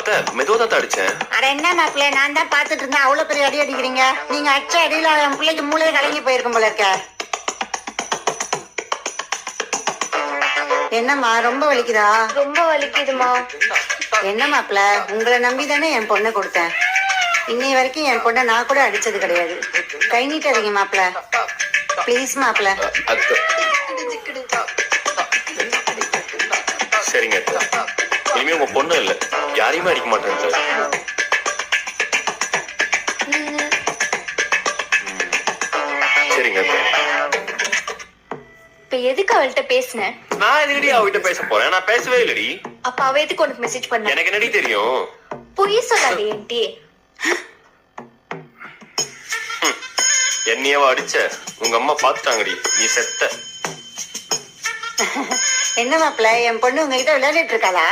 அத்தை மெதுவா தான் அடிச்சேன். அட என்ன மாப்பிள்ள, நான் தான் பாத்துட்டு இருந்தேன். அவ்வளவு பெரிய அடி அடிக்கிறீங்க. நீங்க அடிச்ச அடியில என் பிள்ளைக்கு மூளையை கலங்கி போயிருக்கும் போல இருக்க. என்னம்மா ரொம்ப வலிக்குதா? ரொம்ப வலிக்குதுமா. என்ன மாப்பிள்ள, உங்களை நம்பி தானே என் பொண்ணை கொடுத்தேன். இன்னை வரைக்கும் என் பொண்ணை நான் கூட அடிச்சது கிடையாது. கை நீட்டாதீங்க மாப்பிள்ள, பிளீஸ் மாப்பிள்ள. சரிங்க அத்தை, இனிமே உங்க பொண்ணு இல்ல, யாரையுமே அடிக்க மாட்டேன் சார். சரிங்க அத்தை. இப்ப எதுக்கு அவள்கிட்ட பேசின? நான் எதுக்கடி அவகிட்ட பேச போறேன்? நான் பேசவே இல்லடி. அப்ப அவ எதுக்கு உனக்கு மெசேஜ் பண்ண? எனக்கு என்னடி தெரியும்? பொய் சொல்லாதே ஏன்டி. என்னையவா அடிச்ச? உங்க அம்மா பாத்துட்டாங்கடி, நீ செத்த. என்ன மாப்பிள்ள, என் பொண்ணு உங்ககிட்ட விளையாடிட்டு இருக்காளா?